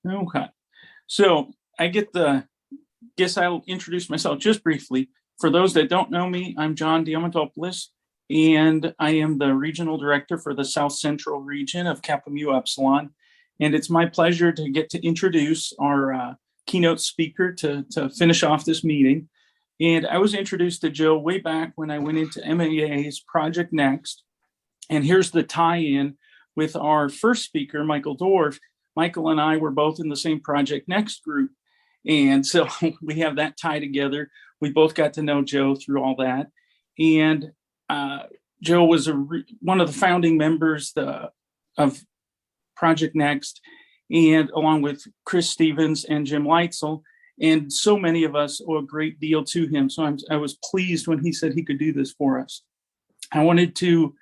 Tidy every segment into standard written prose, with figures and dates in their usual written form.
Okay. So guess I'll introduce myself just briefly. For those that don't know me, I'm John Diamantopoulos, and I am the regional director for the South Central region of Kappa Mu Epsilon. And it's my pleasure to get to introduce our keynote speaker to finish off this meeting. And I was introduced to Joe way back when I went into MAA's Project Next. And here's the tie-in with our first speaker, Michael Dorf. Michael and I were both in the same Project Next group. And so we have that tie together. We both got to know Joe through all that. And Joe was one of the founding members of Project Next, and along with Chris Stevens and Jim Leitzel. And so many of us owe a great deal to him. So I was pleased when he said he could do this for us. I wanted to,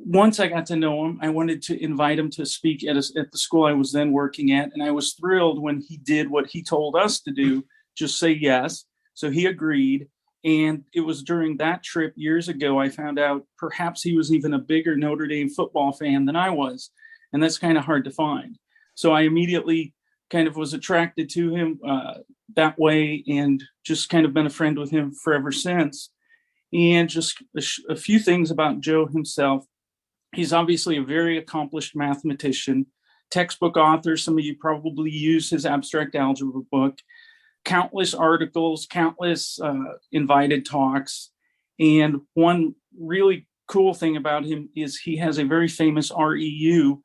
once I got to know him, I wanted to invite him to speak at the school I was then working at. And I was thrilled when he did what he told us to do, just say yes. So he agreed. And it was during that trip years ago, I found out perhaps he was even a bigger Notre Dame football fan than I was. And that's kind of hard to find. So I immediately kind of was attracted to him that way, and just kind of been a friend with him forever since. And just a few things about Joe himself. He's obviously a very accomplished mathematician, textbook author. Some of you probably use his abstract algebra book, countless articles, countless invited talks. And one really cool thing about him is he has a very famous REU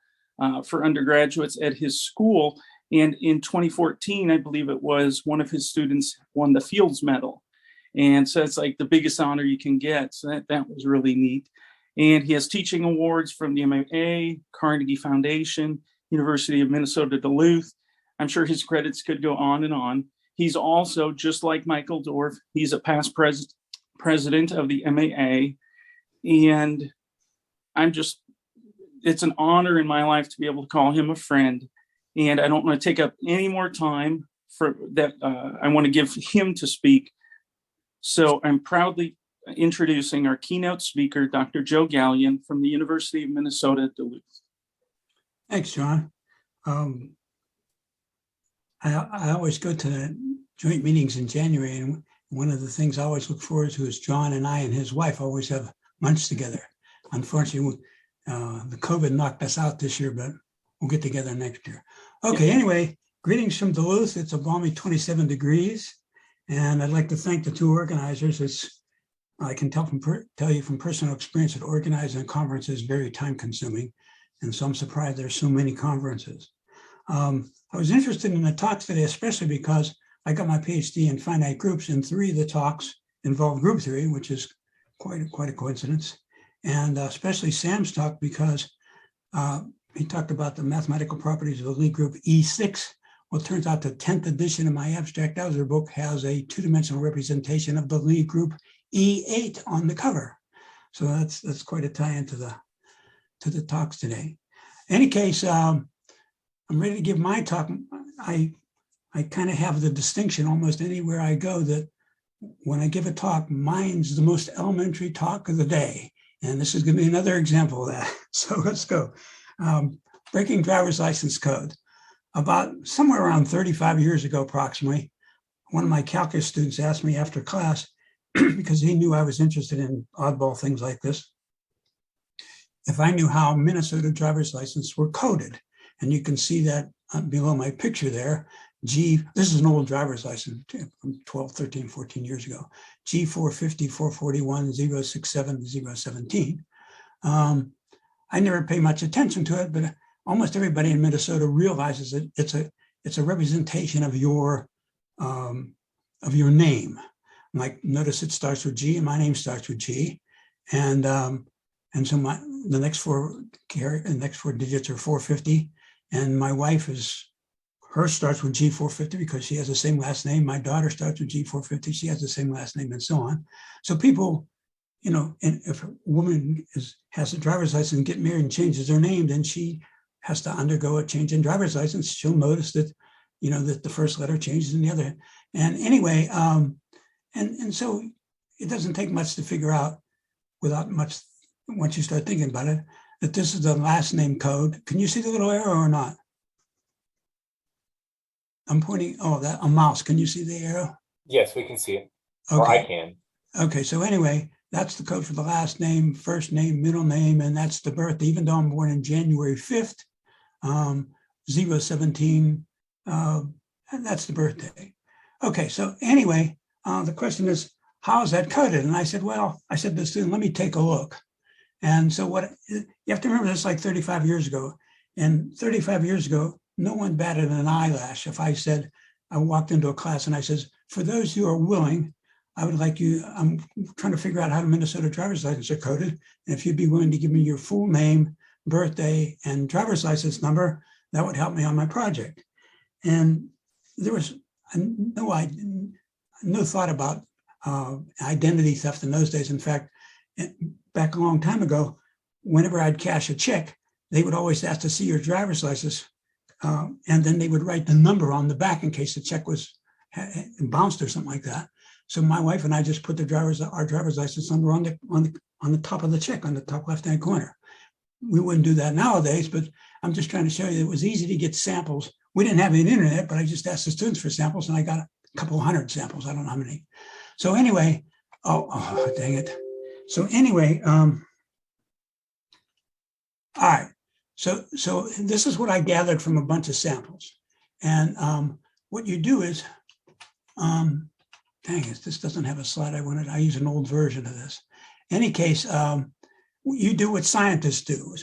for undergraduates at his school. And in 2014, I believe it was, one of his students won the Fields Medal. And so it's like the biggest honor you can get. So that was really neat. And he has teaching awards from the MAA, Carnegie Foundation, University of Minnesota Duluth. I'm sure his credits could go on and on. He's also, just like Michael Dorf, he's a past president of the MAA. And it's an honor in my life to be able to call him a friend. And I don't want to take up any more time for that. I want to give him to speak. So I'm proudly introducing our keynote speaker, Dr. Joe Gallian from the University of Minnesota Duluth. Thanks, John. I always go to the joint meetings in January, and one of the things I always look forward to is John and I and his wife always have lunch together. Unfortunately, the COVID knocked us out this year, but we'll get together next year. Okay, anyway, greetings from Duluth. It's a balmy 27 degrees. And I'd like to thank the two organizers. I can tell you from personal experience that organizing a conference is very time consuming. And so I'm surprised there's so many conferences. I was interested in the talks today, especially because I got my PhD in finite groups, and 3 of the talks involve group theory, which is quite a coincidence. And especially Sam's talk, because he talked about the mathematical properties of the Lie group E6. Well, it turns out the 10th edition of my abstract algebra book has a 2-dimensional representation of the Lie group E8 on the cover. So that's quite a tie into the talks today. In any case, I'm ready to give my talk. I kind of have the distinction almost anywhere I go that when I give a talk, mine's the most elementary talk of the day. And this is going to be another example of that. So let's go. Breaking driver's license code. About somewhere around 35 years ago, approximately, one of my calculus students asked me after class, because he knew I was interested in oddball things like this, if I knew how Minnesota driver's licenses were coded. And you can see that below my picture there. This is an old driver's license from 12, 13, 14 years ago. G450, 441, 067, 017. I never pay much attention to it, but almost everybody in Minnesota realizes that it's a representation of your name. Like, notice it starts with G, and my name starts with G, and so the next four digits are 450, and my wife hers starts with G450 because she has the same last name. My daughter starts with G450; she has the same last name, and so on. So people, and if a woman has a driver's license and get married and changes her name, then she has to undergo a change in driver's license. She'll notice that, that the first letter changes in the other. And anyway, and so it doesn't take much to figure out, without much, once you start thinking about it, that this is the last name code. Can you see the little arrow or not? I'm pointing, oh, that a mouse. Can you see the arrow? Yes, we can see it. Or I Okay. can. Okay. So anyway, that's the code for the last name, first name, middle name, and that's the birth. Even though I'm born in January 5th, 017, and that's the birthday. Okay. So anyway, the question is, how is that coded? And I said, well, I said to the student, let me take a look. And so what you have to remember, this like 35 years ago. And 35 years ago, no one batted an eyelash if I said, I walked into a class and I says, for those who are willing, I would like you, I'm trying to figure out how Minnesota driver's license are coded. And if you'd be willing to give me your full name, birthday, and driver's license number, that would help me on my project. And there was no thought about identity theft in those days. In fact, back a long time ago, whenever I'd cash a check, they would always ask to see your driver's license. And then they would write the number on the back in case the check was bounced or something like that. So my wife and I just put our driver's license number on the top of the check, on the top left-hand corner. We wouldn't do that nowadays, but I'm just trying to show you it was easy to get samples. We didn't have any internet, but I just asked the students for samples, and I got a couple hundred samples. I don't know how many. So anyway, oh dang it. So anyway, all right. So this is what I gathered from a bunch of samples. And what you do is, dang it, this doesn't have a slide I wanted. I use an old version of this. In any case, you do what scientists do.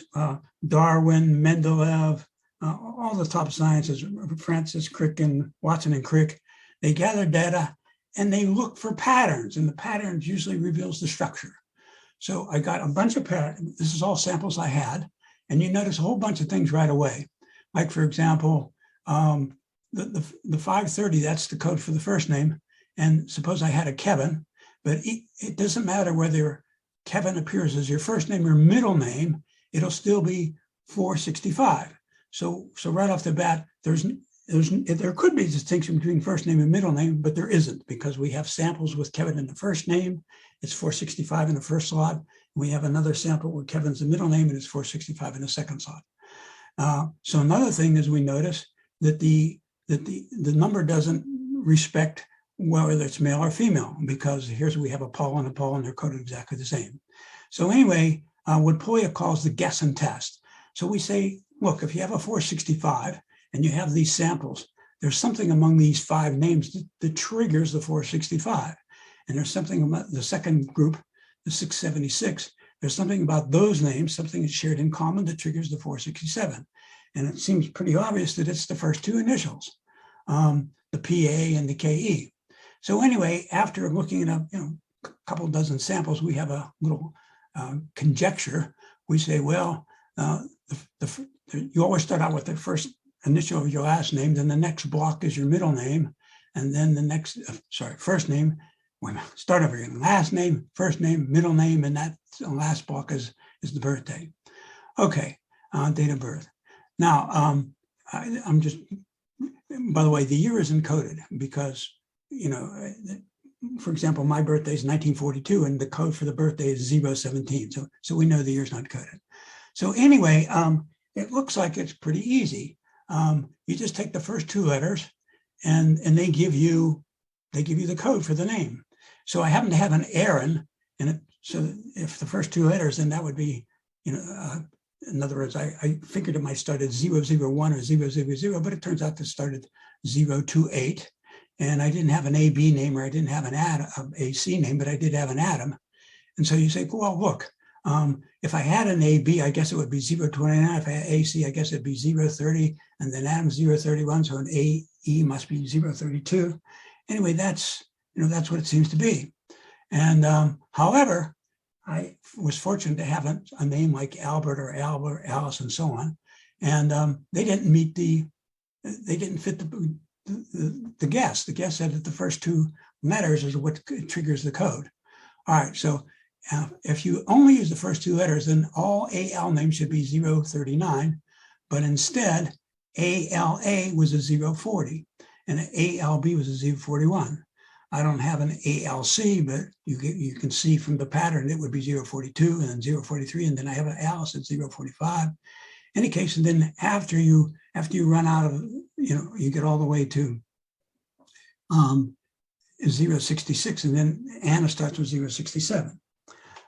Darwin, Mendeleev, all the top scientists, Francis Crick and Watson and Crick, they gather data and they look for patterns, and the patterns usually reveals the structure. So I got a bunch of patterns. This is all samples I had. And you notice a whole bunch of things right away. Like, for example, the 530, that's the code for the first name. And suppose I had a Kevin, but it doesn't matter whether Kevin appears as your first name or middle name, it'll still be 465. So right off the bat, there could be a distinction between first name and middle name, but there isn't, because we have samples with Kevin in the first name. It's 465 in the first slot. We have another sample where Kevin's the middle name and it's 465 in the second slot. So another thing is we notice that the number doesn't respect whether it's male or female, because here's we have a Paul and a Paul, and they're coded exactly the same. So anyway, what Polya calls the guess and test. So we say, look, if you have a 465 and you have these samples, there's something among these 5 names that triggers the 465. And there's something about the second group, the 676, there's something about those names, something that's shared in common that triggers the 467. And it seems pretty obvious that it's the first 2 initials, the PA and the KE. So anyway, after looking at a couple dozen samples, we have a little conjecture. We say, well, you always start out with the first initial of your last name, then the next block is your middle name, and then the next, first name. Start over again. Last name, first name, middle name, and that last block is the birthday. Okay, date of birth. Now, I'm just, by the way, the year is encoded because, for example, my birthday is 1942 and the code for the birthday is 017. So we know the year's not coded. So anyway, it looks like it's pretty easy. You just take the first 2 letters and they give you the code for the name. So I happen to have an Aaron, and so if the first 2 letters, then that would be, in other words, I figured it might start at 001 or 000, but it turns out to start at 028. And I didn't have an AB name, or I didn't have an AC name, but I did have an Adam. And so you say, well, look, if I had an AB, I guess it would be 029. If I had AC, I guess it'd be 030, and then Adam 031. So an AE must be 032. Anyway, that's what it seems to be. And however, I was fortunate to have a name like Albert or Alice and so on. And they didn't fit the guess. The guess said that the first 2 letters is what triggers the code. All right, so if you only use the first 2 letters, then all AL names should be 039, but instead ALA was a 040 and ALB was a 041. I don't have an ALC, but you can see from the pattern it would be 042 and then 043, and then I have an Alice at 045. In any case, and then after you run out of you get all the way to 066, and then Anna starts with 067.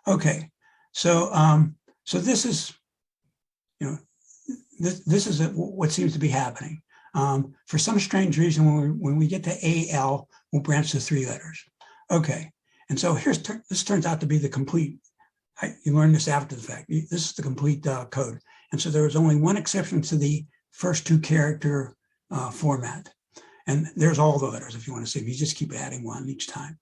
Okay, so this is, this is what seems to be happening. For some strange reason, when we get to AL, we'll branch to 3 letters. Okay, and so this turns out to be the complete. You learn this after the fact. This is the complete code, and so there was only one exception to the first 2 character format, and there's all the letters if you want to see. You just keep adding one each time.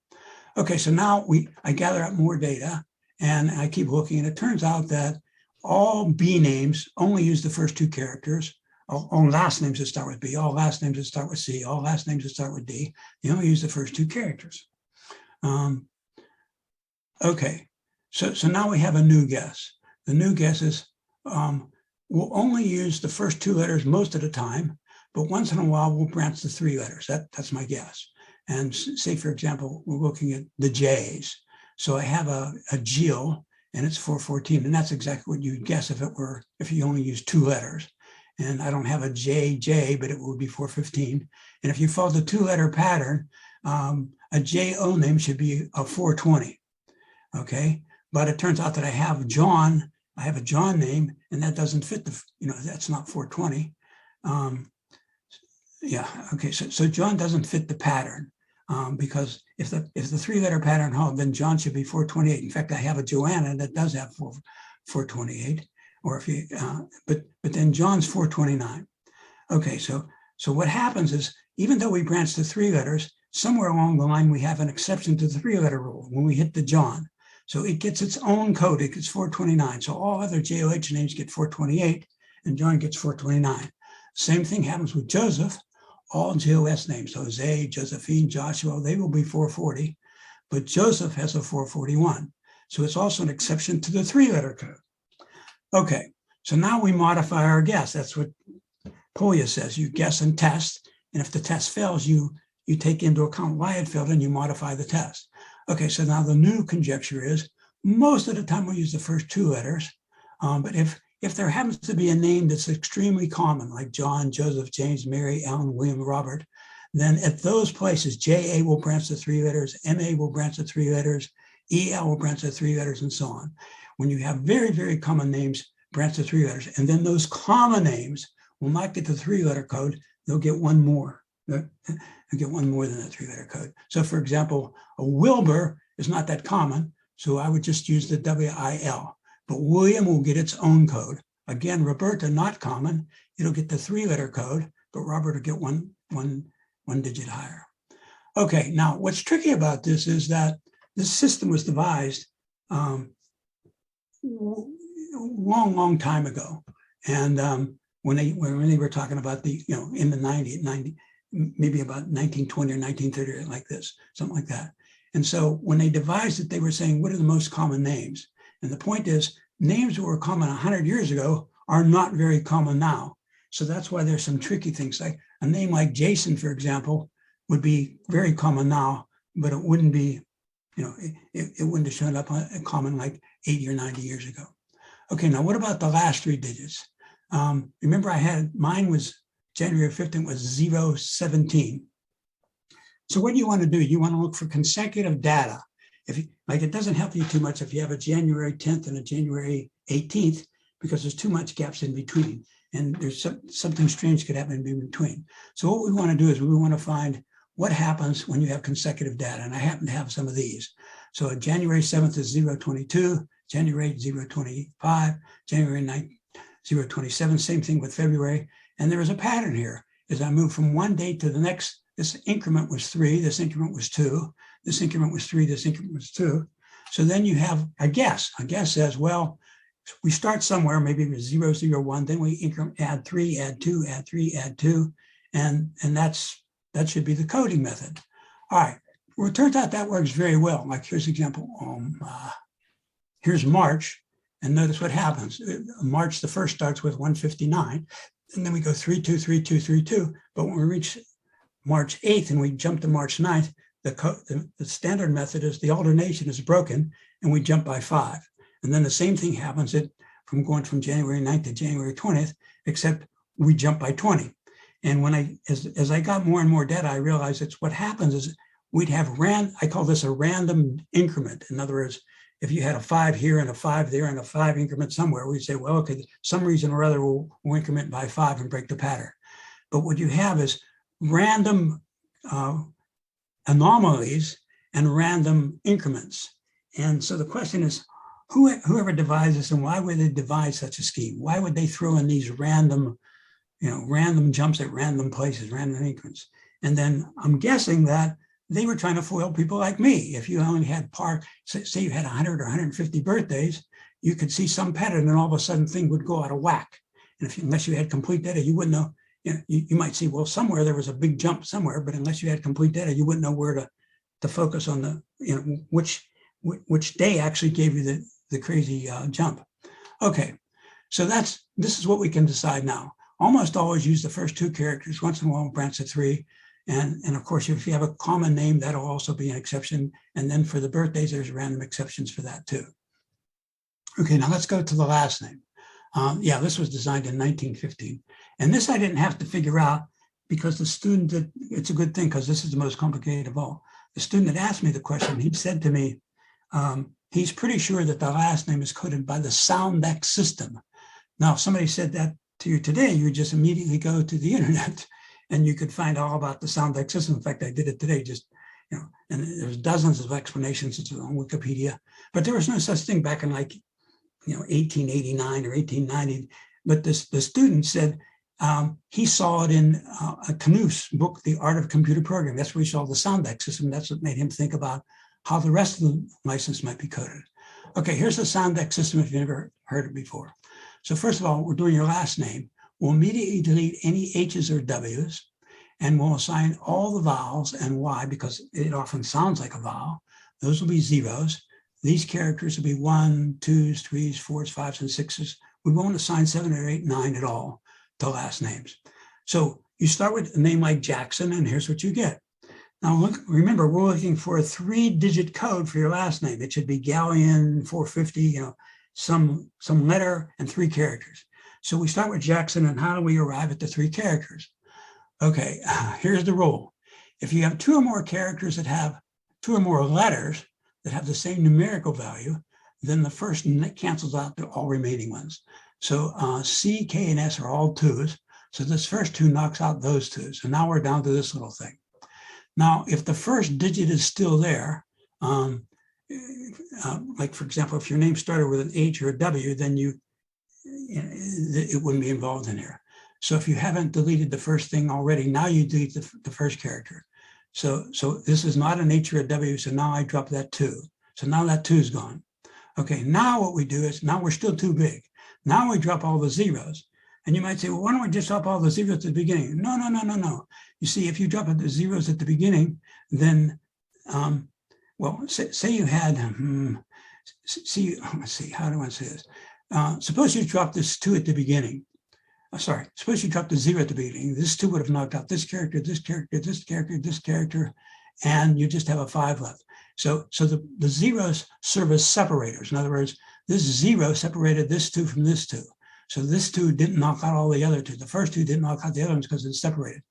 Okay, so now I gather up more data, and I keep looking, and it turns out that all B names only use the first 2 characters. All last names that start with B, all last names that start with C, all last names that start with D, they only use the first 2 characters. Okay, so now we have a new guess. The new guess is we'll only use the first 2 letters most of the time, but once in a while we'll branch to 3 letters. That's my guess. And say, for example, we're looking at the J's. So I have a Jill, and it's 414, and that's exactly what you'd guess if you only use 2 letters. And I don't have a JJ, but it would be 415. And if you follow the 2-letter pattern, a JO name should be a 420. Okay, but it turns out that I have a John name, and that doesn't fit that's not 420. Yeah, okay, so John doesn't fit the pattern because if the 3-letter pattern held, then John should be 428. In fact, I have a Joanna that does have 428. Or if you, but then John's 429. Okay, so what happens is, even though we branch to 3 letters, somewhere along the line we have an exception to the 3-letter rule when we hit the John. So it gets its own code. It gets 429. So all other JOH names get 428, and John gets 429. Same thing happens with Joseph. All JOS names, Jose, Josephine, Joshua, they will be 440, but Joseph has a 441. So it's also an exception to the 3-letter code. Okay, so now we modify our guess. That's what Polya says. You guess and test, and if the test fails, you take into account why it failed and you modify the test. Okay, so now the new conjecture is most of the time we use the first 2 letters, but if there happens to be a name that's extremely common, like John, Joseph, James, Mary, Alan, William, Robert, then at those places, JA will branch to 3 letters, MA will branch to 3 letters, EL will branch to 3 letters, and so on. When you have very, very common names, branch to 3 letters, and then those common names will not get the 3-letter code, they'll get one more. They'll get one more than the 3-letter code. So for example, a Wilbur is not that common, so I would just use the WIL. But William will get its own code. Again, Roberta, not common, it'll get the 3-letter code, but Robert will get one digit higher. Okay, now what's tricky about this is that this system was devised long time ago, and when they were talking about in the 90, maybe about 1920 or 1930, like this, something like that. And so when they devised it, they were saying, what are the most common names? And the point is, names that were common 100 years ago are not very common now. So that's why there's some tricky things. Like a name like Jason, for example, would be very common now, but it wouldn't be, it wouldn't have shown up common like 80 or 90 years ago. Okay, now what about the last 3 digits? Remember mine was January 15th was 017. So what do you want to do? You want to look for consecutive data. It doesn't help you too much if you have a January 10th and a January 18th, because there's too much gaps in between, and there's something strange could happen in between. So what we want to do is we want to find what happens when you have consecutive data, and I happen to have some of these. So January 7th is 022, January 025, January 9th, 027, same thing with February. And there is a pattern here. As I move from one date to the next, this increment was 3, this increment was 2, this increment was 3, this increment was 2. So then you have a guess. A guess says, well, we start somewhere, maybe with 001, then we add 3, add 2, add 3, add 2, and that should be the coding method. All right, well, it turns out that works very well. Like here's an example. Here's March, and notice what happens. March, the first starts with 159, and then we go 32, 32, 32. But when we reach March 8th and we jump to March 9th, the standard method is the alternation is broken, and we jump by 5. And then the same thing happens from going from January 9th to January 20th, except we jump by 20. And as I got more and more data, I realized it's what happens is we'd have I call this a random increment. In other words, if you had a 5 here and a 5 there and a 5 increment somewhere, we'd say, well, okay, some reason or other we'll increment by 5 and break the pattern. But what you have is random anomalies and random increments. And so the question is, whoever devised this, and why would they devise such a scheme? Why would they throw in these random jumps at random places, random increments? And then I'm guessing that they were trying to foil people like me. If you only had say you had 100 or 150 birthdays, you could see some pattern and all of a sudden thing would go out of whack. And unless you had complete data, you wouldn't know. You might see, well, somewhere there was a big jump somewhere, but unless you had complete data, you wouldn't know where to focus on which day actually gave you the crazy jump. Okay, so this is what we can decide now. Almost always use the first 2 characters. Once in a while, branch to 3. And of course, if you have a common name, that'll also be an exception. And then for the birthdays, there's random exceptions for that too. Okay, now let's go to the last name. This was designed in 1915. And this I didn't have to figure out because the student it's a good thing because this is the most complicated of all. The student that asked me the question, he said to me, he's pretty sure that the last name is coded by the Soundex system. Now, if somebody said that to you today, you would just immediately go to the internet and you could find all about the Soundex system. In fact, I did it today, and there's dozens of explanations on Wikipedia, but there was no such thing back in 1889 or 1890. But the student said he saw it in a Knuth's book, The Art of Computer Programming. That's where he saw the Soundex system. That's what made him think about how the rest of the license might be coded. Okay, here's the Soundex system if you've never heard it before. So first of all, we're doing your last name. We'll immediately delete any H's or W's, and we'll assign all the vowels and Y, because it often sounds like a vowel. Those will be zeros. These characters will be 1, 2s, 3s, 4s, 5s, and 6s. We won't assign 7 or 8, 9 at all to last names. So you start with a name like Jackson, and here's what you get. Now, remember, we're looking for a 3-digit code for your last name. It should be Gallian 450, some letter and 3 characters. So we start with Jackson, and how do we arrive at the 3 characters? Okay, here's the rule. If you have 2 or more characters that have 2 or more letters that have the same numerical value, then the first cancels out the all remaining ones. So C, K, and S are all 2s. So this first 2 knocks out those 2s. So now we're down to this little thing. Now, if the first digit is still there, like for example, if your name started with an H or a W, then it wouldn't be involved in here. So if you haven't deleted the first thing already, now you delete the first character. So this is not an H or a W, so now I drop that 2. So now that 2 is gone. Okay, now what we do is, now we're still too big. Now we drop all the zeros. And you might say, well, why don't we just drop all the zeros at the beginning? No. You see, if you drop the zeros at the beginning, then, say you had, let's see, how do I say this? Suppose you drop this 2 at the beginning. Suppose you drop the 0 at the beginning. This 2 would have knocked out this character, this character, this character, this character, and you just have a 5 left. So the zeros serve as separators. In other words, this 0 separated this 2 from this 2. So this 2 didn't knock out all the other 2. The first 2 didn't knock out the other ones because it's separated.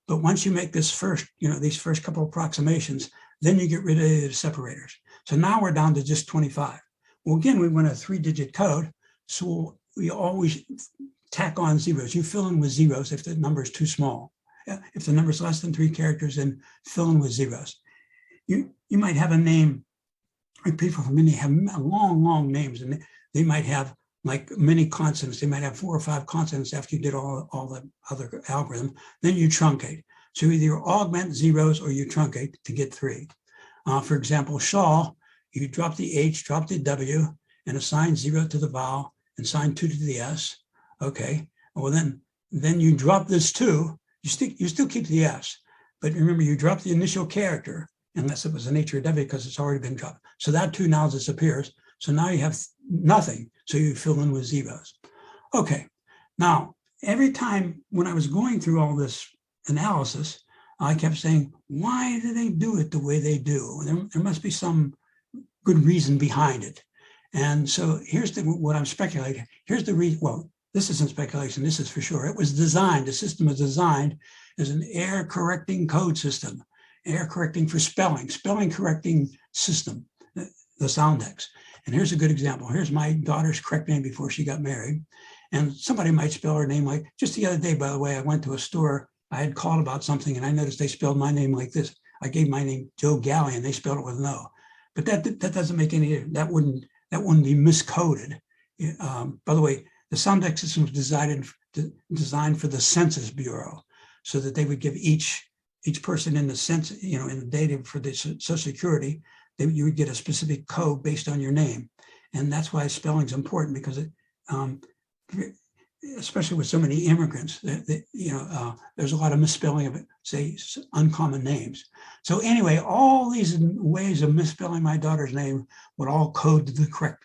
But once you make this first, these first couple of approximations, then you get rid of the separators. So now we're down to just 25. Well, again, we want a 3-digit code. So we always tack on zeros. You fill in with zeros if the number is too small. If the number is less than 3 characters, then fill in with zeros. You might have a name, like people from India have long names, and they might have like many consonants. They might have 4 or 5 consonants after you did all the other algorithm. Then you truncate. So either you augment zeros or you truncate to get 3. For example, Shaw, you drop the H, drop the W, and assign 0 to the vowel and assign 2 to the S. Okay. Well, then you drop this 2. You still keep the S, but remember you drop the initial character unless it was an H or a W because it's already been dropped. So that 2 now disappears. So now you have nothing. So you fill in with zeros. Okay. Now, every time when I was going through all this analysis, I kept saying, why do they do it the way they do? There must be some good reason behind it. And so here's what I'm speculating. Here's the reason. Well, this isn't speculation, this is for sure. It was designed, the system was designed as an error correcting code system, error correcting for spelling correcting system, the Soundex. And here's a good example. Here's my daughter's correct name before she got married. And somebody might spell her name like, just the other day, by the way, I went to a store, I had called about something and I noticed they spelled my name like this. I gave my name Joe Gallian, they spelled it with no. But that doesn't make any, that wouldn't be miscoded. By the way, the Soundex system was designed for the Census Bureau so that they would give each person in the census, in the data for the Social Security, you would get a specific code based on your name. And that's why spelling is important, because it, especially with so many immigrants, there's a lot of misspelling of, say, uncommon names. So anyway, all these ways of misspelling my daughter's name would all code the correct,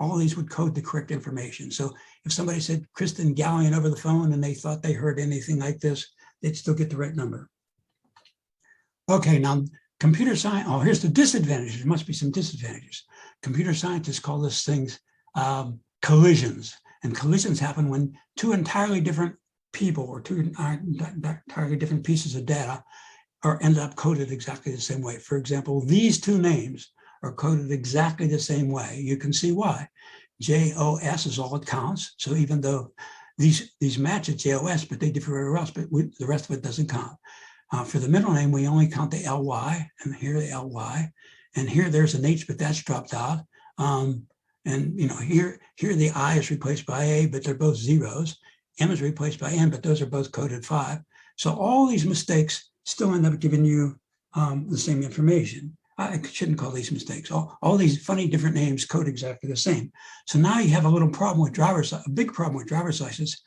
all these would code the correct information. So if somebody said Kristen Gallian over the phone and they thought they heard anything like this, they'd still get the right number. Okay, now computer science, here's the disadvantages. There must be some disadvantages. Computer scientists call these things collisions. And collisions happen when two entirely different people or two entirely different pieces of data end up coded exactly the same way. For example, these two names are coded exactly the same way. You can see why. JOS is all it counts. So even though these match at JOS, but they differ everywhere else, but the rest of it doesn't count. For the middle name, we only count the LY, and here the LY, and here there's an H, but that's dropped out. And here the I is replaced by A, but they're both zeros. M is replaced by N, but those are both coded 5. So all these mistakes still end up giving you the same information. I shouldn't call these mistakes. All these funny different names code exactly the same. So now you have a little problem with a big problem with driver's license,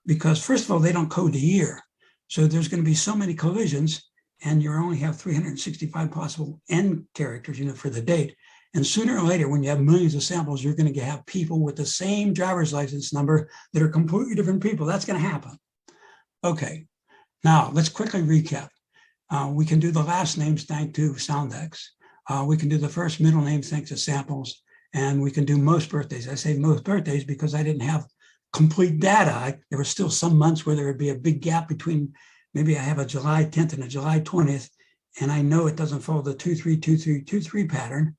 because first of all, they don't code the year. So there's going to be so many collisions, and you only have 365 possible N characters, for the date. And sooner or later, when you have millions of samples, you're going to have people with the same driver's license number that are completely different people. That's going to happen. Okay, now let's quickly recap. We can do the last names thanks to Soundex. We can do the first middle name thanks to samples. And we can do most birthdays. I say most birthdays because I didn't have complete data. There were still some months where there would be a big gap between, maybe I have a July 10th and a July 20th, and I know it doesn't follow the 2-3-2-3-2-3 pattern.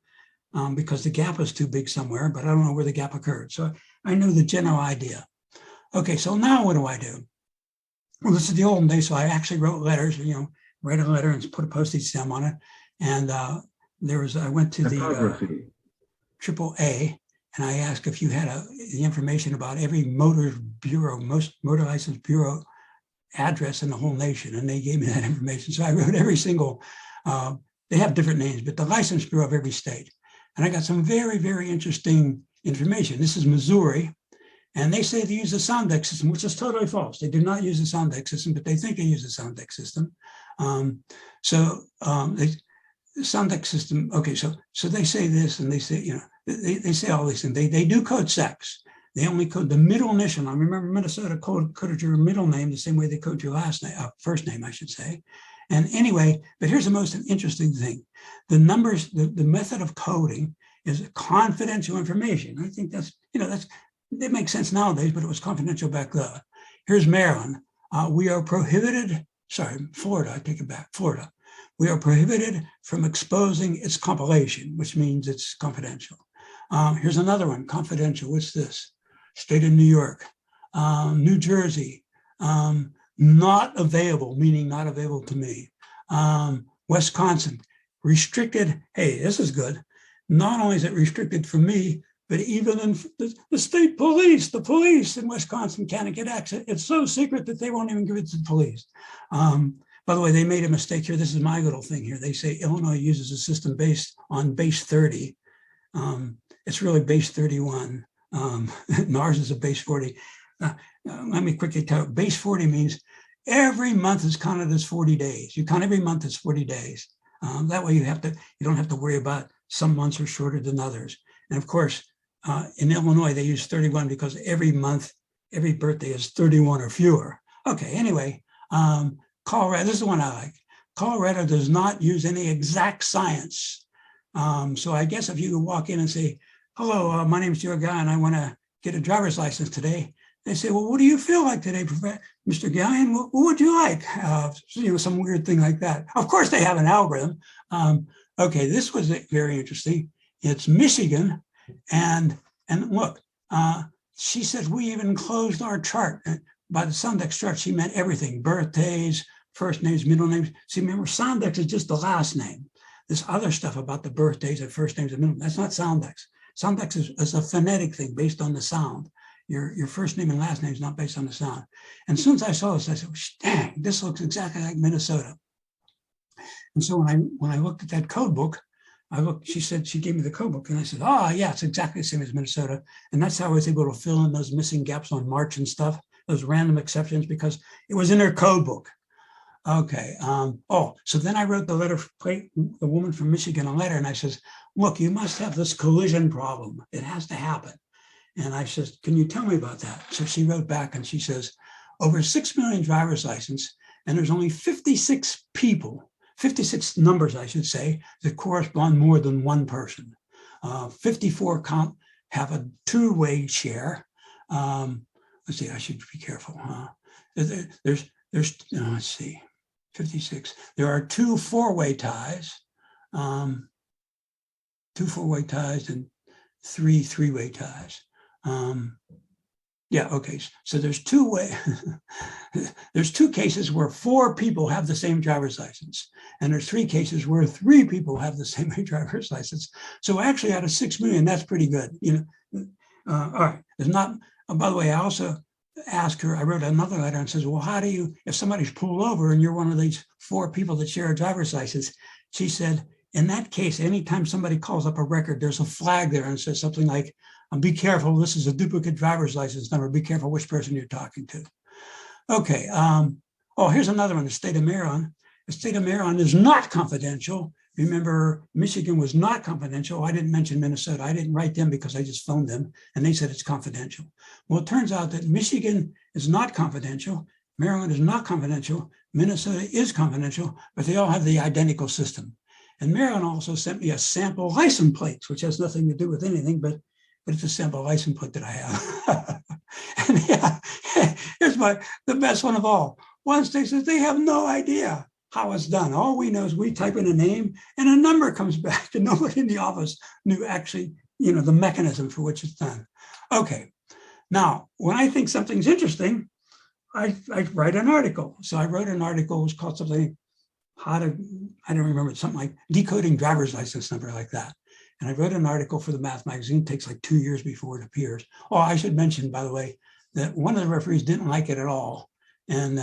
Because the gap is too big somewhere, but I don't know where the gap occurred. So I know the general idea. Okay, so now what do I do? Well, this is the olden days, so I actually wrote letters, write a letter and put a postage stamp on it. And I went to the AAA, and I asked if you had the information about every motor license bureau address in the whole nation, and they gave me that information. So I wrote every single, they have different names, but the license bureau of every state. And I got some very, very interesting information. This is Missouri, and they say they use the Soundex system, which is totally false. They do not use the Soundex system, but they think they use the Soundex system. The Soundex system, okay, so they say this, and they say, they say all these things. They do code sex. They only code the middle initial. I remember Minnesota coded your middle name the same way they code your last name, first name, I should say. And anyway, but here's the most interesting thing. The numbers, the method of coding is confidential information. I think that makes sense nowadays, but it was confidential back then. Here's Maryland. We are prohibited, Florida, I take it back, Florida. We are prohibited from exposing its compilation, which means it's confidential. Here's another one, confidential. What's this? State of New York, New Jersey, not available, meaning not available to me. Wisconsin, restricted. Hey, this is good. Not only is it restricted for me, but even in the state police, the police in Wisconsin can't get access. It's so secret that they won't even give it to the police. By the way, they made a mistake here. This is my little thing here. They say Illinois uses a system based on base 30. It's really base 31. And ours is a base 40. Let me quickly tell you, base 40 means every month is counted as 40 days. You count every month as 40 days. That way you don't have to worry about some months are shorter than others. And of course, in Illinois, they use 31 because every month, every birthday is 31 or fewer. Okay, anyway, Colorado, this is the one I like. Colorado does not use any exact science. So I guess if you walk in and say, hello, my name is Joe Guy, and I want to get a driver's license today. They say, well, what do you feel like today, Mr. Gallian? What would you like? Some weird thing like that. Of course, they have an algorithm. Okay, this was very interesting. It's Michigan, and look, she says we even closed our chart. By the Sondex chart, she meant everything: birthdays, first names, middle names. See, remember, Sondex is just the last name. This other stuff about the birthdays and first names and middle, that's not Sondex. Sondex is a phonetic thing based on the sound. Your first name and last name is not based on the sound. And as soon as I saw this, I said, dang, this looks exactly like Minnesota. And so when I looked at that code book, she said, she gave me the code book, and I said, oh yeah, it's exactly the same as Minnesota. And that's how I was able to fill in those missing gaps on March and stuff, those random exceptions, because it was in her code book. Okay. So then I wrote the woman from Michigan a letter, and I says, look, you must have this collision problem. It has to happen. And I says, can you tell me about that? So she wrote back and she says, over 6 million driver's license, and there's only 56 people, 56 numbers, I should say, that correspond more than one person. 54 have a two-way share. Let's see, I should be careful. There's let's see, 56. There are 2 four-way ties, 2 4-way ties and 3 3-way ties. Okay. So there's there's 2 cases where 4 people have the same driver's license, and there's 3 cases where 3 people have the same driver's license. So actually, out of 6 million, that's pretty good. All right. There's not. By the way, I also asked her. I wrote another letter and says, well, how do you, if somebody's pulled over and you're one of these 4 people that share a driver's license? She said, in that case, anytime somebody calls up a record, there's a flag there and it says something like, be careful, this is a duplicate driver's license number. Be careful which person you're talking to. Okay. Here's another one, the state of Maryland. The state of Maryland is not confidential. Remember, Michigan was not confidential. I didn't mention Minnesota. I didn't write them because I just phoned them and they said it's confidential. Well, it turns out that Michigan is not confidential. Maryland is not confidential. Minnesota is confidential, but they all have the identical system. And Maryland also sent me a sample license plate, which has nothing to do with anything, but it's a sample license plate that I have. And yeah, here's the best one of all. One state says they have no idea how it's done. All we know is we type in a name and a number comes back, and nobody in the office knew actually, the mechanism for which it's done. Okay. Now, when I think something's interesting, I write an article. So I wrote an article, it was called something, I don't remember, something like decoding driver's license number, like that. And I wrote an article for the Math magazine. It takes like 2 years before it appears. Oh, I should mention, by the way, that one of the referees didn't like it at all. And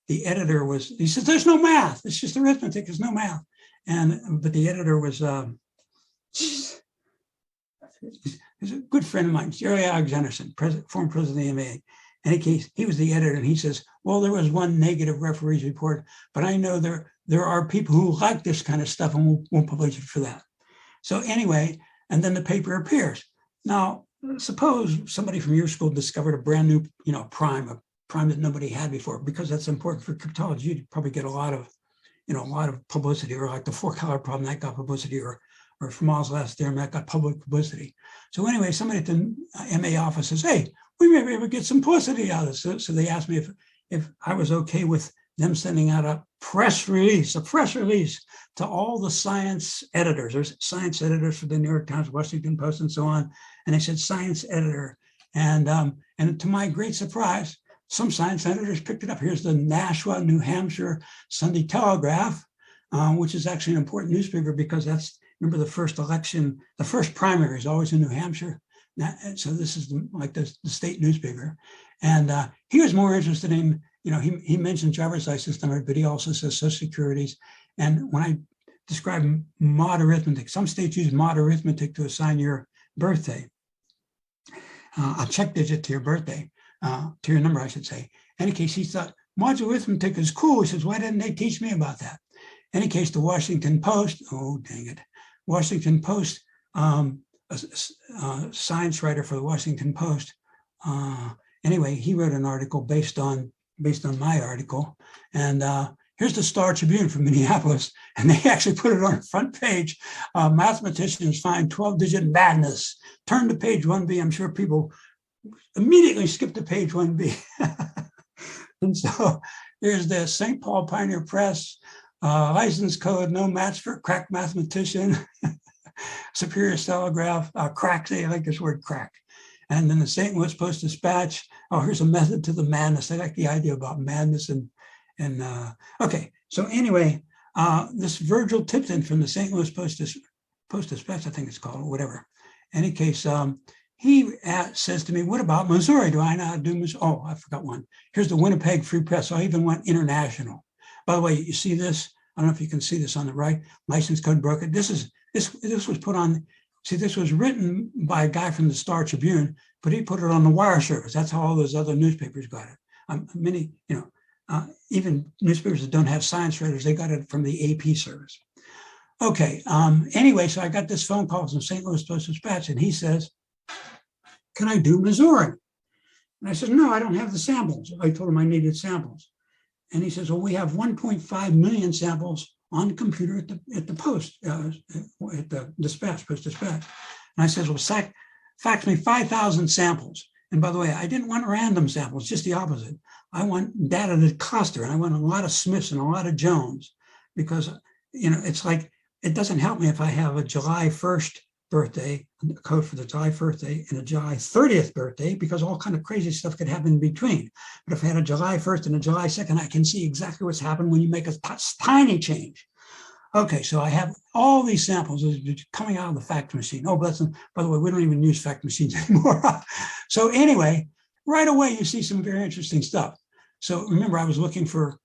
the editor he says, there's no math. It's just arithmetic. There's no math. But the editor was, he's a good friend of mine, Jerry Alexanderson, former president of the AMA. In any case, he was the editor, and he says, well, there was one negative referee's report, but I know there are people who like this kind of stuff, and we'll publish it for that. So anyway, and then the paper appears. Now, suppose somebody from your school discovered a brand new, prime, a prime that nobody had before, because that's important for cryptology. You'd probably get a lot of publicity, or like the 4-color problem that got publicity, or Fermat's last theorem that got public publicity. So anyway, somebody at the MA office says, hey, we may be able to get some publicity out of this. So they asked me if I was okay with them sending out a press release to all the science editors. There's science editors for the New York Times, Washington Post, and so on. And they said science editor. And to my great surprise, some science editors picked it up. Here's the Nashua, New Hampshire Sunday Telegraph, which is actually an important newspaper because that's, remember, the first election, the first primary is always in New Hampshire. So this is like the state newspaper. And he was more interested in, he mentioned driver's license number, but he also says social securities. And when I describe mod arithmetic, some states use mod arithmetic to assign your birthday, a check digit to your birthday, to your number, I should say. In any case, he thought mod arithmetic is cool. He says, why didn't they teach me about that? In any case, the Washington Post, oh, dang it. Washington Post, a science writer for the Washington Post. Anyway, he wrote an article based on my article. And here's the Star Tribune from Minneapolis. And they actually put it on the front page. Mathematicians find 12-digit madness. Turn to page 1B. I'm sure people immediately skipped to page 1B. And so there's the St. Paul Pioneer Press, license code, no match for crack mathematician, Superior Telegraph, crack, I like this word crack. And then the St. Louis Post-Dispatch, oh, here's a method to the madness. I like the idea about madness. Okay, so anyway, this Virgil Tipton from the St. Louis Post-Dispatch, I think it's called, or whatever. In any case, he says to me, what about Missouri? Do I know how to do Missouri? Oh, I forgot one. Here's the Winnipeg Free Press. So I even went international. By the way, you see this? I don't know if you can see this on the right. License code broken. This was put on, see, this was written by a guy from the Star Tribune, but he put it on the wire service. That's how all those other newspapers got it. Many, even newspapers that don't have science writers, they got it from the AP service. Okay, anyway, so I got this phone call from St. Louis Post-Dispatch, and he says, can I do Missouri? And I said, no, I don't have the samples. I told him I needed samples. And he says, well, we have 1.5 million samples on the computer at the Post, at the Post-Dispatch. And I says, well, fax me 5,000 samples. And by the way, I didn't want random samples, just the opposite. I want data that cluster. And I want a lot of Smiths and a lot of Jones, because, it's like, it doesn't help me if I have a July 1st birthday, a code for the July 1st day and a July 30th birthday, because all kind of crazy stuff could happen in between. But if I had a July 1st and a July 2nd, I can see exactly what's happened when you make a tiny change. Okay, so I have all these samples coming out of the fax machine. Oh, by the way, we don't even use fax machines anymore. So anyway, right away, you see some very interesting stuff. So remember, I was looking for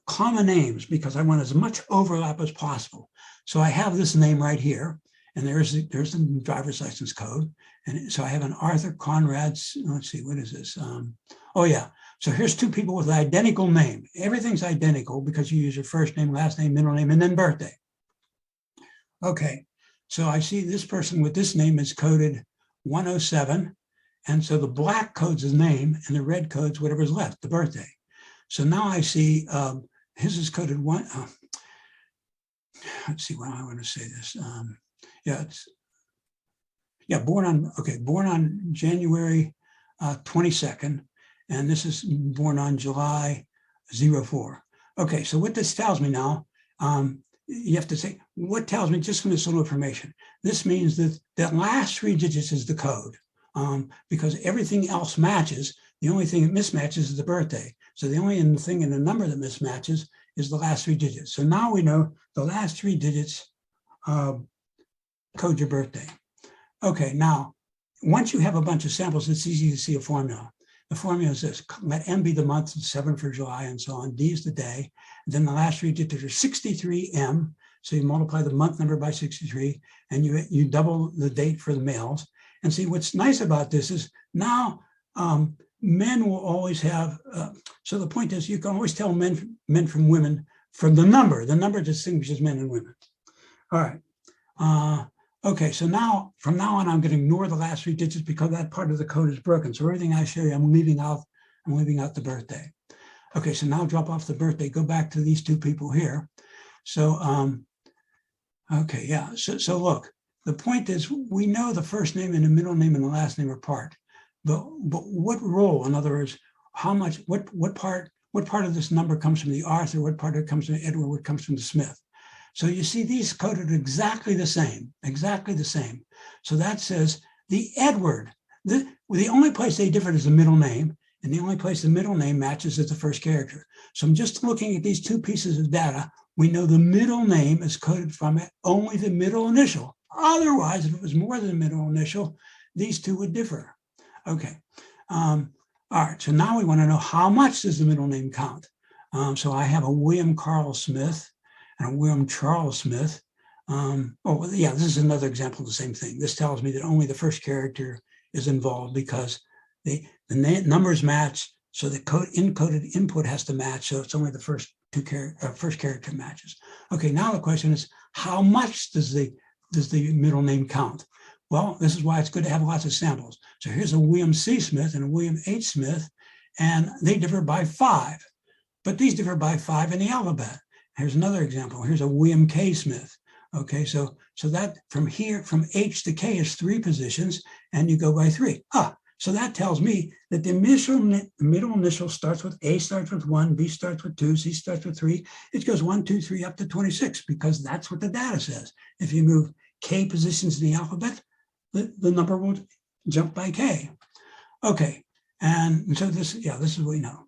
common names because I want as much overlap as possible. So I have this name right here, and there's the driver's license code. And so I have an Arthur Conrad's, let's see, what is this? Oh yeah, so here's two people with an identical name. Everything's identical because you use your first name, last name, middle name, and then birthday. Okay, so I see this person with this name is coded 107. And so the black code's his name and the red code's whatever's left, the birthday. So now I see his is coded one. Let's see what I want to say this. Born on January 22nd, and this is born on July 04. Okay, so what this tells me now, you have to say, what tells me just from this little information? This means that that last 3 digits is the code, because everything else matches. The only thing that mismatches is the birthday. So the only thing in the number that mismatches is the last 3 digits. So now we know the last 3 digits code your birthday. Okay, now, once you have a bunch of samples, it's easy to see a formula. The formula is this: let M be the month, 7 for July, and so on. D is the day. And then the last 3 digits are 63M. So you multiply the month number by 63, and you double the date for the males. And see, what's nice about this is now men will always have, so the point is you can always tell men from women from the number. The number distinguishes men and women. All right. Okay, so now, from now on, I'm going to ignore the last 3 digits because that part of the code is broken. So everything I show you, I'm leaving out the birthday. Okay, so now drop off the birthday, go back to these 2 people here. So, okay, yeah, so look, the point is we know the first name and the middle name and the last name are part, but what role, in other words, how much, what part of this number comes from the Arthur, what part of it comes from the Edward, what comes from the Smith? So you see these coded exactly the same. So that says the Edward, the only place they differ is the middle name, and the only place the middle name matches is the first character. So I'm just looking at these 2 pieces of data. We know the middle name is coded from only the middle initial. Otherwise, if it was more than the middle initial, these 2 would differ. Okay. All right, so now we want to know how much does the middle name count? So I have a William Carl Smith and a William Charles Smith. This is another example of the same thing. This tells me that only the first character is involved because the numbers match, so the encoded input has to match, so it's only the first character matches. Okay, now the question is, how much does the middle name count? Well, this is why it's good to have lots of samples. So here's a William C. Smith and a William H. Smith, and they differ by 5, but these differ by 5 in the alphabet. Here's another example. Here's a William K. Smith. Okay, so that from H to K is 3 positions, and you go by 3. So that tells me that the middle initial starts with A starts with 1, B starts with 2, C starts with 3. It goes 1, 2, 3 up to 26 because that's what the data says. If you move K positions in the alphabet, the number will jump by K. Okay, and so this is what we know.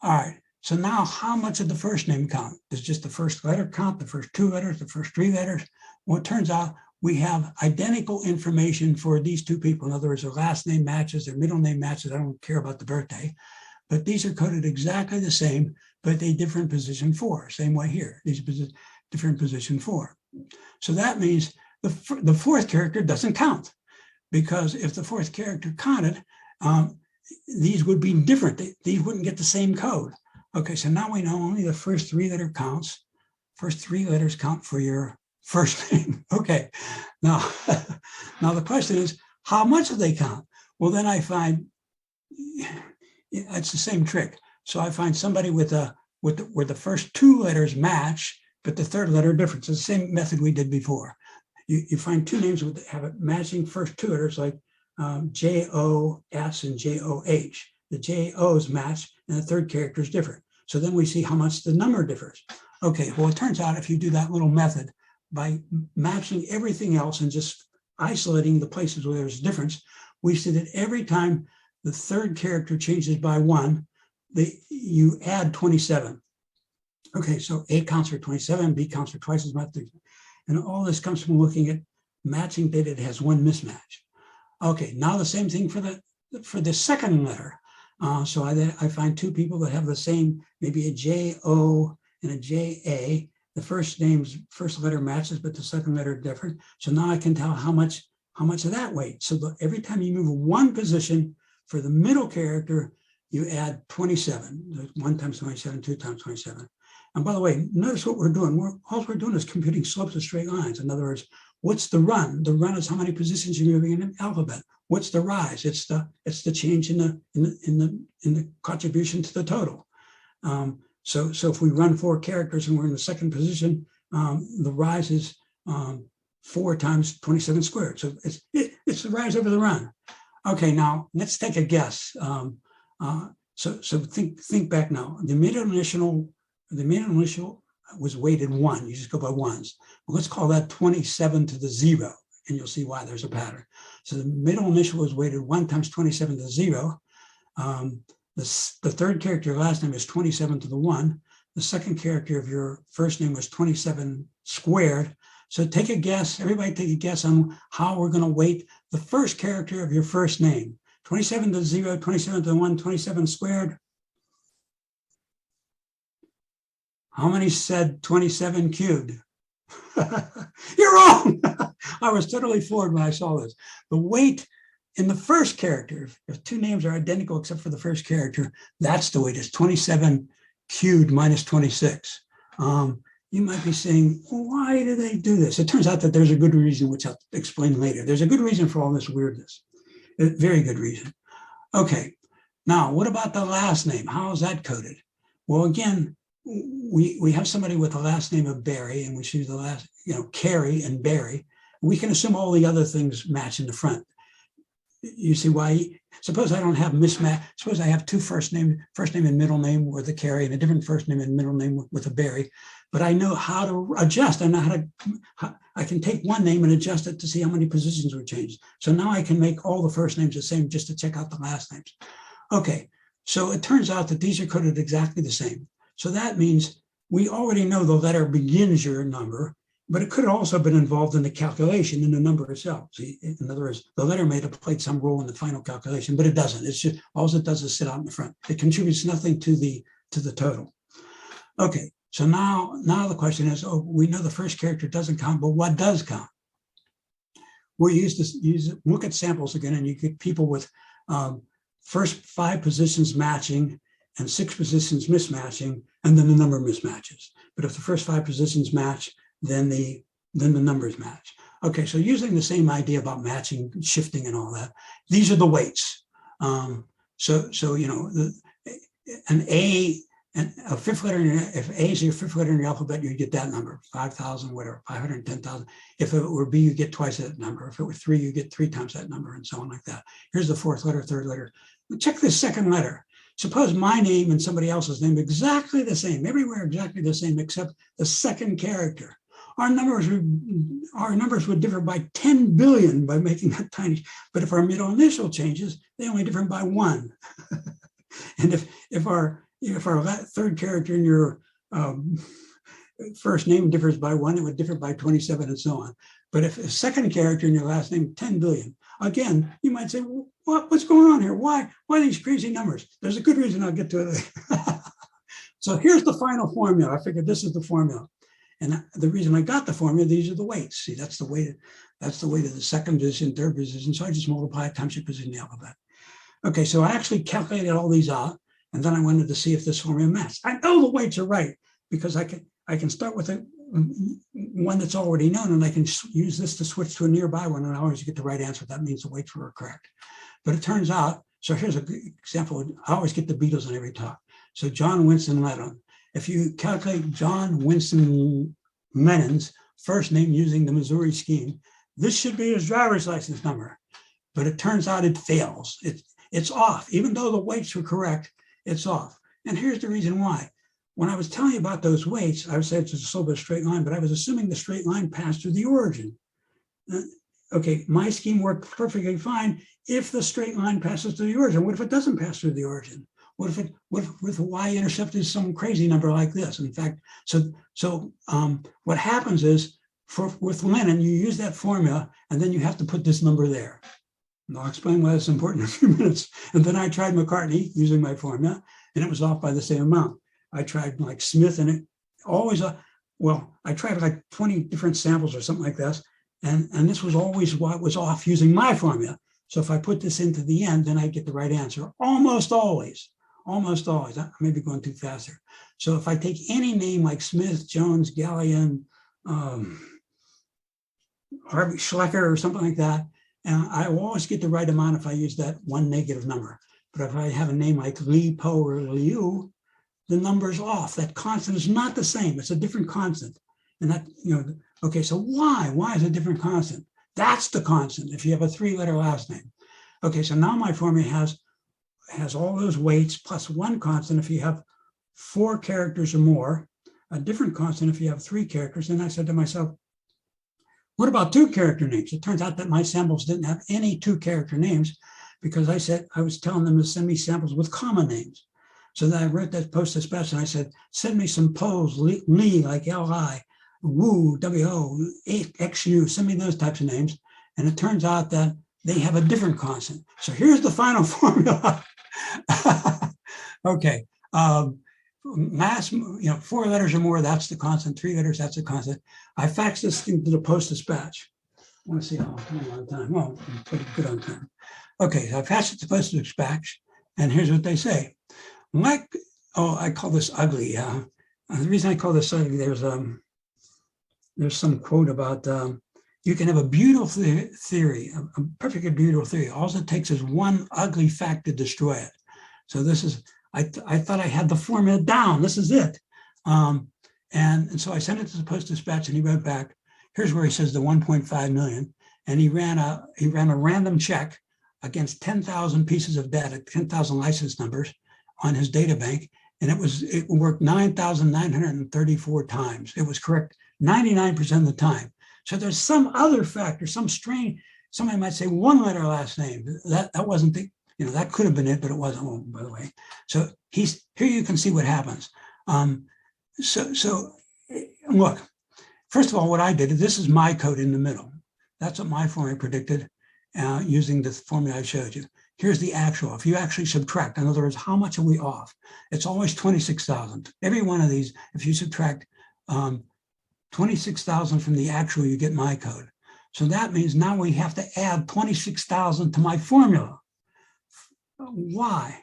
All right, so now how much of the first name count? Does just the first letter count, the first 2 letters, the first 3 letters? Well, it turns out we have identical information for these 2 people. In other words, their last name matches, their middle name matches. I don't care about the birthday, but these are coded exactly the same, but they different position 4. Same way here, these different position 4. So that means the 4th character doesn't count, because if the 4th character counted, these would be different. These wouldn't get the same code. Okay, so now we know only the first 3 letter counts. First 3 letters count for your first name. Okay, now the question is, how much do they count? Well, then I find it's the same trick. So I find somebody where the first 2 letters match, but the 3rd letter difference. It's the same method we did before. You find 2 names that have a matching first 2 letters, like J-O-S and J-O-H. The J-O's match, and the 3rd character is different. So then we see how much the number differs. Okay, well, it turns out if you do that little method by matching everything else and just isolating the places where there's a difference, we see that every time the 3rd character changes by 1, you add 27. Okay, so A counts for 27, B counts for twice as much. And all this comes from looking at matching data that has 1 mismatch. Okay, now the same thing for the 2nd letter. So I find 2 people that have the same, maybe a J-O and a J-A. The first letter matches, but the 2nd letter is different. So now I can tell how much of that weight. So every time you move 1 position for the middle character, you add 27. 1 times 27, 2 times 27. And by the way, notice what we're doing. All we're doing is computing slopes of straight lines. In other words, what's the run? The run is how many positions you're moving in an alphabet. What's the rise? It's the change in the contribution to the total. So if we run 4 characters and we're in the 2nd position, the rise is 4 times 27 squared. So it's the rise over the run. Okay, now let's take a guess. So think back now. The middle initial was weighted 1. You just go by ones. Well, let's call that 27 to the 0, and you'll see why there's a pattern. So the middle initial was weighted 1 times 27 to the 0. The 3rd character of your last name is 27 to the 1. The 2nd character of your first name was 27 squared. So take a guess, everybody take a guess on how we're going to weight the first character of your first name. 27 to the 0, 27 to the 1, 27 squared. How many said 27 cubed? You're wrong. I was totally floored when I saw this. The weight in the first character, if 2 names are identical except for the first character, that's the weight. It's 27 cubed minus 26. You might be saying, well, why do they do this? It turns out that there's a good reason, which I'll explain later. There's a good reason for all this weirdness. A very good reason. Okay, now what about the last name? How is that coded? Well, again, we have somebody with the last name of Barry, and we choose the last, Carey and Barry. We can assume all the other things match in the front. You see why? Suppose I don't have mismatch. Suppose I have 2 first name and middle name with a Carey and a different first name and middle name with a Barry, but I know how to adjust. I know I can take one name and adjust it to see how many positions were changed. So now I can make all the first names the same just to check out the last names. Okay, so it turns out that these are coded exactly the same. So that means we already know the letter begins your number, but it could have also been involved in the calculation in the number itself. See, in other words, the letter may have played some role in the final calculation, but it doesn't. It's just, all it does is sit out in the front. It contributes nothing to the total. Okay, so now the question is, we know the first character doesn't count, but what does count? We look at samples again, and you get people with first 5 positions matching and 6 positions mismatching, and then the number mismatches. But if the first 5 positions match, then the numbers match. Okay, so using the same idea about matching, shifting, and all that, these are the weights. So an A And a fifth letter, if A is your fifth letter in your alphabet, you get that number, 5,000, whatever, 510,000. If it were B, you get twice that number. If it were 3, you get 3 times that number, and so on like that. Here's the fourth letter, third letter. Check this second letter. Suppose my name and somebody else's name exactly the same, everywhere exactly the same, except the second character. Our numbers would differ by 10 billion by making that tiny. But if our middle initial changes, they only differ by 1. And if our third character in your first name differs by 1, it would differ by 27 and so on. But if a second character in your last name, 10 billion, again, you might say, what's going on here? Why these crazy numbers? There's a good reason I'll get to it. So here's the final formula. I figured this is the formula. And the reason I got the formula, these are the weights. See, that's the weight of the second position, third position. So I just multiply it times your position in the alphabet. Okay, so I actually calculated all these out, and then I wanted to see if this formula matched. I know the weights are right because I can start with one that's already known, and I can use this to switch to a nearby one, and I always get the right answer. That means the weights were correct. But it turns out, so here's an example. I always get the Beatles on every talk. So John Winston Lennon. If you calculate John Winston Lennon's first name using the Missouri scheme, this should be his driver's license number. But it turns out it fails. It's off. Even though the weights were correct, it's off. And here's the reason why. When I was telling you about those weights, I said it's a slope of a straight line, but I was assuming the straight line passed through the origin. Okay, my scheme worked perfectly fine if the straight line passes through the origin. What if it doesn't pass through the origin? What if the y-intercept is some crazy number like this? In fact, so what happens is with Lennon, you use that formula, and then you have to put this number there. And I'll explain why it's important in a few minutes. And then I tried McCartney using my formula, and it was off by the same amount. I tried like Smith, and it always, I tried like 20 different samples or something like this, and this was always what was off using my formula. So if I put this into the end, then I get the right answer, almost always. Almost always. I may be going too fast here. So if I take any name like Smith, Jones, Gallian, Harvey Schlecker or something like that, and I will always get the right amount if I use that one negative number. But if I have a name like Li, Po, or Liu, the number's off. That constant is not the same. It's a different constant. And that, okay, so why? Why is it a different constant? That's the constant if you have a 3-letter last name. Okay, so now my formula has all those weights plus one constant if you have 4 characters or more, a different constant if you have 3 characters. And I said to myself, what about 2-character names? It turns out that my samples didn't have any 2-character names because I was telling them to send me samples with comma names. So then I wrote that post-dispatch and I said, send me some Poes, Li, like Li, Wu, W-O, XU, send me those types of names. And it turns out that they have a different constant. So here's the final formula. Okay, mass, 4 letters or more, that's the constant. 3 letters, that's the constant. I faxed this thing to the post-dispatch. I want to see how I'm on time. Oh, I'm pretty good on time. Okay, so I faxed it to the post-dispatch, and here's what they say. I call this ugly. The reason I call this ugly, there's some quote about you can have a beautiful theory, a perfectly beautiful theory. All it takes is one ugly fact to destroy it. So this is, I thought I had the formula down. This is it. And so I sent it to the Post-Dispatch, and he wrote back. Here's where he says the 1.5 million, and he ran a random check against 10,000 pieces of data, 10,000 license numbers on his data bank, and it worked 9,934 times. It was correct 99% of the time. So there's some other factor, some strange, somebody might say 1-letter last name. That wasn't the, that could have been it, but it wasn't, by the way. So here you can see what happens. So look, first of all, what I did, this is my code in the middle. That's what my formula predicted using the formula I showed you. Here's the actual. If you actually subtract, in other words, how much are we off? It's always 26,000. Every one of these, if you subtract 26,000 from the actual, you get my code. So that means now we have to add 26,000 to my formula. Why?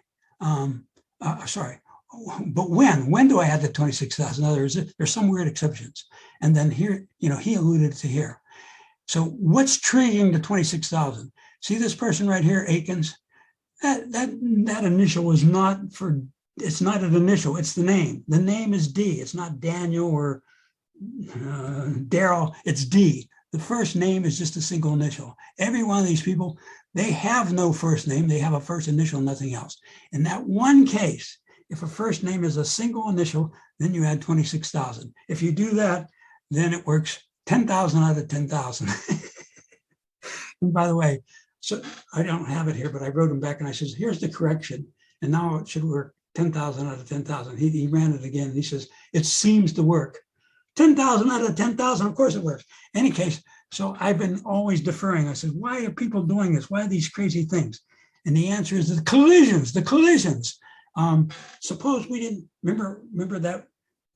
Sorry, but when do I add the 26,000? In other words, there's some weird exceptions. And then here, he alluded to here. So what's triggering the 26,000? See this person right here, Akins? That initial was not for it's not an initial, it's the name. The name is D. It's not Daniel or Daryl, it's D. The first name is just a single initial. Every one of these people, they have no first name. They have a first initial, nothing else. In that one case, if a first name is a single initial, then you add 26,000. If you do that, then it works 10,000 out of 10,000. And by the way, so I don't have it here, but I wrote him back and I says, here's the correction. And now it should work 10,000 out of 10,000. He ran it again. And he says, it seems to work. 10,000 out of 10,000, of course it works. Any case, so I've been always deferring. I said, why are people doing this? Why are these crazy things? And the answer is the collisions. Suppose we didn't, remember that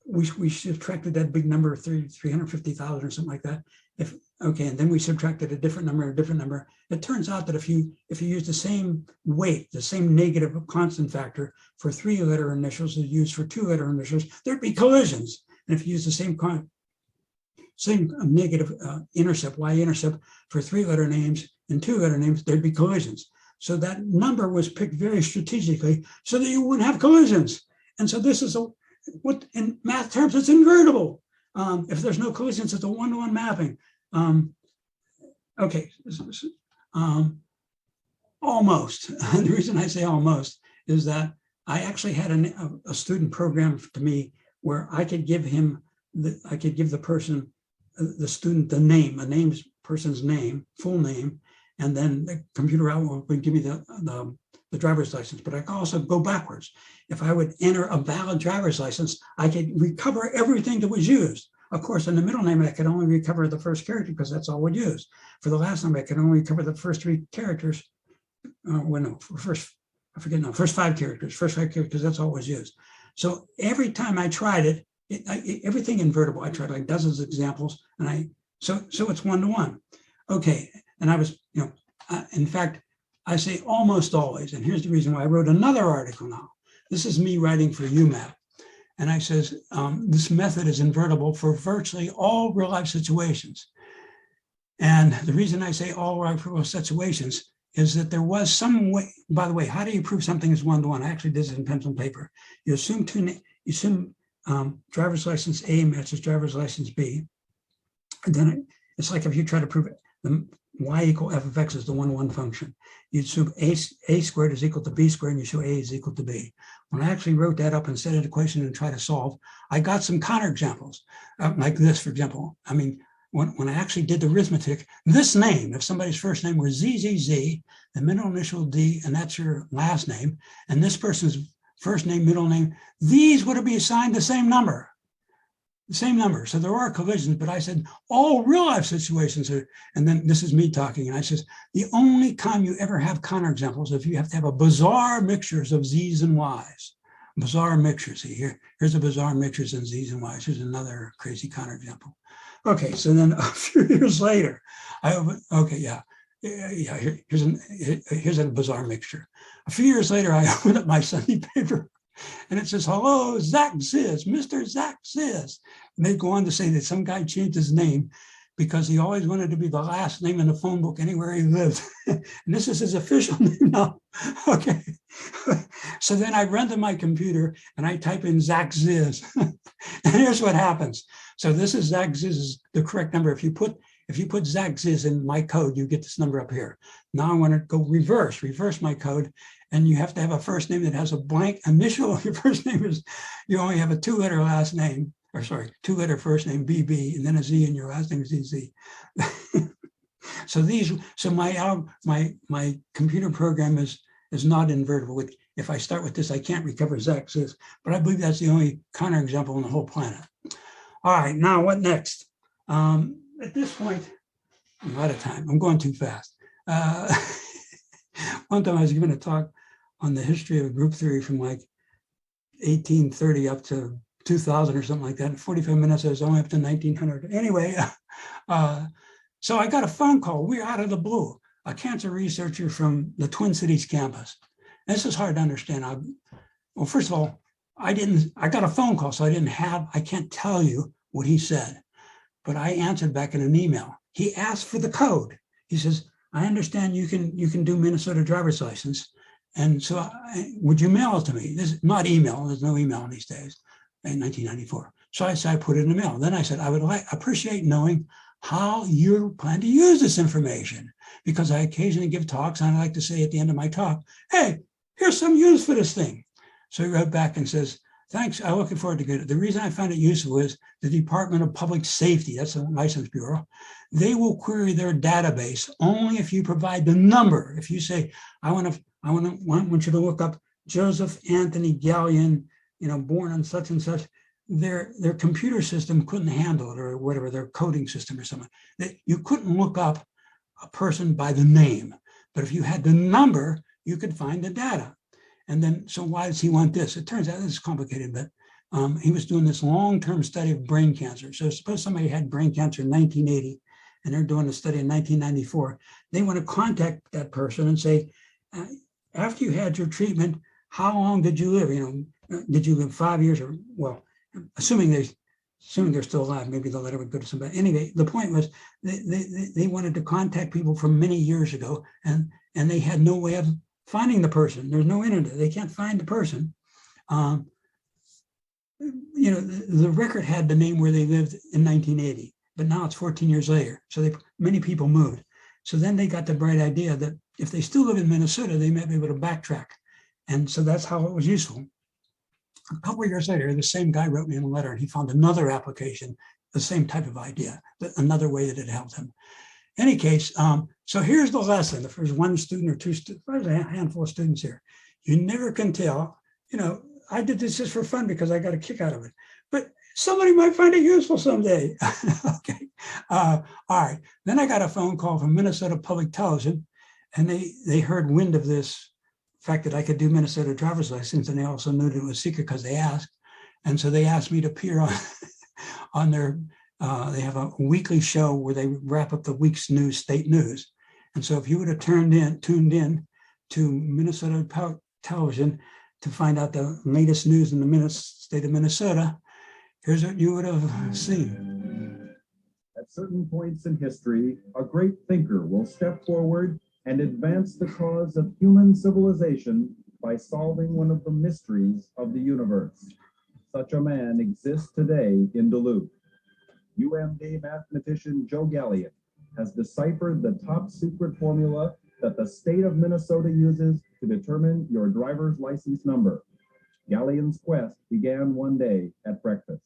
we subtracted that big number, 350,000 or something like that. And then we subtracted a different number. It turns out that if you use the same weight, the same negative constant factor for 3-letter initials as used for 2-letter initials, there'd be collisions. And if you use the same negative intercept, y-intercept for 3-letter names and 2-letter names, there'd be collisions. So that number was picked very strategically so that you wouldn't have collisions. And so this is what in math terms, it's invertible. If there's no collisions, it's a one-to-one mapping. Almost. The reason I say almost is that I actually had a student program to me where I could give the person, the student, the person's name, full name, and then the computer would give me the driver's license. But I could also go backwards. If I would enter a valid driver's license, I could recover everything that was used. Of course, in the middle name, I could only recover the first character because that's all we'd use. For the last name, I could only recover the first 3 characters. First 5 characters, that's all was used. So every time I tried it, everything invertible, I tried like dozens of examples, and so it's one-to-one. Okay, and I was, in fact, I say almost always, and here's the reason why I wrote another article now. This is me writing for UMapp. And I says, this method is invertible for virtually all real-life situations. And the reason I say all real-life situations is that there was some way, by the way, how do you prove something is one-to-one? I actually did this in pencil and paper. You assume driver's license A matches driver's license B. And then it's like if you try to prove it, the y equal f of x is the one-to-one function. You assume a squared is equal to b squared, and you show a is equal to b. When I actually wrote that up and set an equation and try to solve, I got some counterexamples, like this, for example. I mean, when I actually did the arithmetic, this name, if somebody's first name were ZZZ, the middle initial D, and that's your last name, and this person's first name, middle name, these would be assigned the same number. So there are collisions, but I said all real life situations are, and then this is me talking, and I says, the only time you ever have counterexamples is if you have to have a bizarre mixtures of Z's and Y's. Bizarre mixtures. See, here's a bizarre mixtures in Z's and Y's. Here's another crazy counterexample. Okay, so then a few years later, here's a bizarre mixture. A few years later, I opened up my Sunday paper, and it says, hello, Zach Ziz, Mr. Zach Ziz. And they go on to say that some guy changed his name because he always wanted to be the last name in the phone book anywhere he lived. And this is his official name now. Okay. So then I run to my computer and I type in Zach Ziz. And here's what happens. So this is Zach Ziz, the correct number. If you put Zach Ziz in my code, you get this number up here. Now I want to go reverse my code. And you have to have a first name that has a blank initial. Your first name is, you only have a 2-letter last name, 2-letter first name, BB, and then a Z, and your last name is ZZ. So my computer program is not invertible. If I start with this, I can't recover Zach Ziz, but I believe that's the only counterexample on the whole planet. All right, now what next? At this point, I'm out of time. I'm going too fast. One time I was given a talk on the history of group theory from like 1830 up to 2000 or something like that. In 45 minutes, I was only up to 1900. Anyway, so I got a phone call. We're out of the blue. A cancer researcher from the Twin Cities campus. This is hard to understand. Well, first of all, I got a phone call, so I can't tell you what he said, but I answered back in an email. He asked for the code. He says, I understand you can do Minnesota driver's license, And so would you mail it to me? This is not email. There's no email these days in 1994. So I said, I put it in the mail. Then I said, I would appreciate knowing how you plan to use this information, because I occasionally give talks and I like to say at the end of my talk, hey, here's some use for this thing. So he wrote back and says, thanks, I'm looking forward to it. The reason I found it useful is the Department of Public Safety, that's the License Bureau, they will query their database only if you provide the number. If you say, I want you to look up Joseph Anthony Gallian, born on such and such, their computer system couldn't handle it, or whatever, their coding system or something. You couldn't look up a person by the name, but if you had the number, you could find the data. And then, so why does he want this? It turns out this is complicated, but he was doing this long-term study of brain cancer. So suppose somebody had brain cancer in 1980, and they're doing a study in 1994. They want to contact that person and say, after you had your treatment, how long did you live? Did you live 5 years, or, well, assuming they're still alive, maybe the letter would go to somebody. Anyway, the point was they wanted to contact people from many years ago, and they had no way of finding the person. There's no internet. They can't find the person. The record had the name where they lived in 1980, but now it's 14 years later. So many people moved. So then they got the bright idea that if they still live in Minnesota, they might be able to backtrack. And so that's how it was useful. A couple of years later, the same guy wrote me a letter, and he found another application, the same type of idea, another way that it helped him. In any case, so here's the lesson. If there's one student or two students, there's a handful of students here. You never can tell, I did this just for fun because I got a kick out of it, but somebody might find it useful someday. Okay. All right. Then I got a phone call from Minnesota Public Television, and they heard wind of this fact that I could do Minnesota driver's license, and they also knew that it was secret because they asked. And so they asked me to appear on their, they have a weekly show where they wrap up the week's news, state news. And so if you would have tuned in to Minnesota Television to find out the latest news in the state of Minnesota, here's what you would have seen. At certain points in history, a great thinker will step forward and advance the cause of human civilization by solving one of the mysteries of the universe. Such a man exists today in Duluth. UMD mathematician Joe Gallian has deciphered the top secret formula that the state of Minnesota uses to determine your driver's license number. Gallian's quest began one day at breakfast.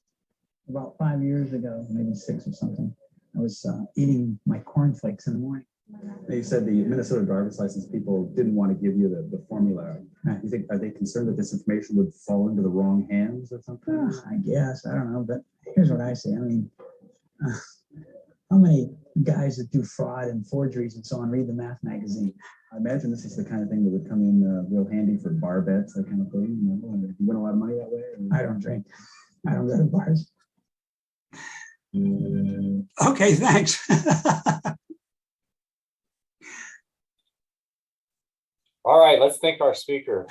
About 5 years ago, maybe 6 or something, I was eating my cornflakes in the morning. You said the Minnesota driver's license people didn't want to give you the formula. Right. You think, are they concerned that this information would fall into the wrong hands or something? I guess, I don't know, but here's what I say. I mean, how many guys that do fraud and forgeries and so on read the math magazine? I imagine this is the kind of thing that would come in real handy for bar bets, that kind of thing. You win a lot of money that way? Or? I don't drink. I don't go to bars. Okay, thanks. All right, let's thank our speaker.